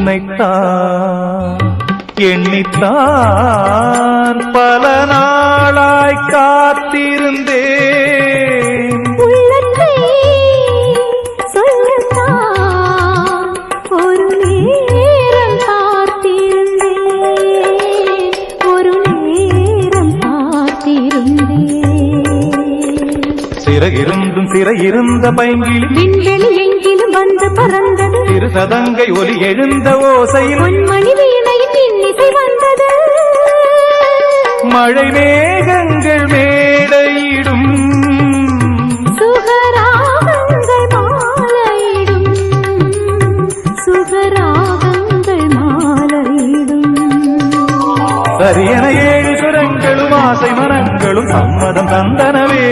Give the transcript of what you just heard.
உன்னைத்தான் எண்ணித்தான் பல நாளாய் காத்திருந்தேன். உள்ளத்தை சொல்லத்தான் ஒரு நேரம் காத்திருந்தேன், ஒரு நேரம் காத்திருந்தேன். சிறகிருந்தும் சிறையிருந்த பைங்கிளி விண்வெளி எங்கிலும் வந்து பறந்தது. சிறு சதங்கை ஒலி எழுந்த ஓசையில் பொன்மணி வீணையின் இன்னிசை வந்தது. மழை மேகங்கள் மேடையிடும் சுகராகங்கள் மாலையிடும், சுகராகங்கள் மாலையிடும். சரியன 7 சுரங்களும் ஆசை மரங்களும் சம்மதம் தந்தனவே.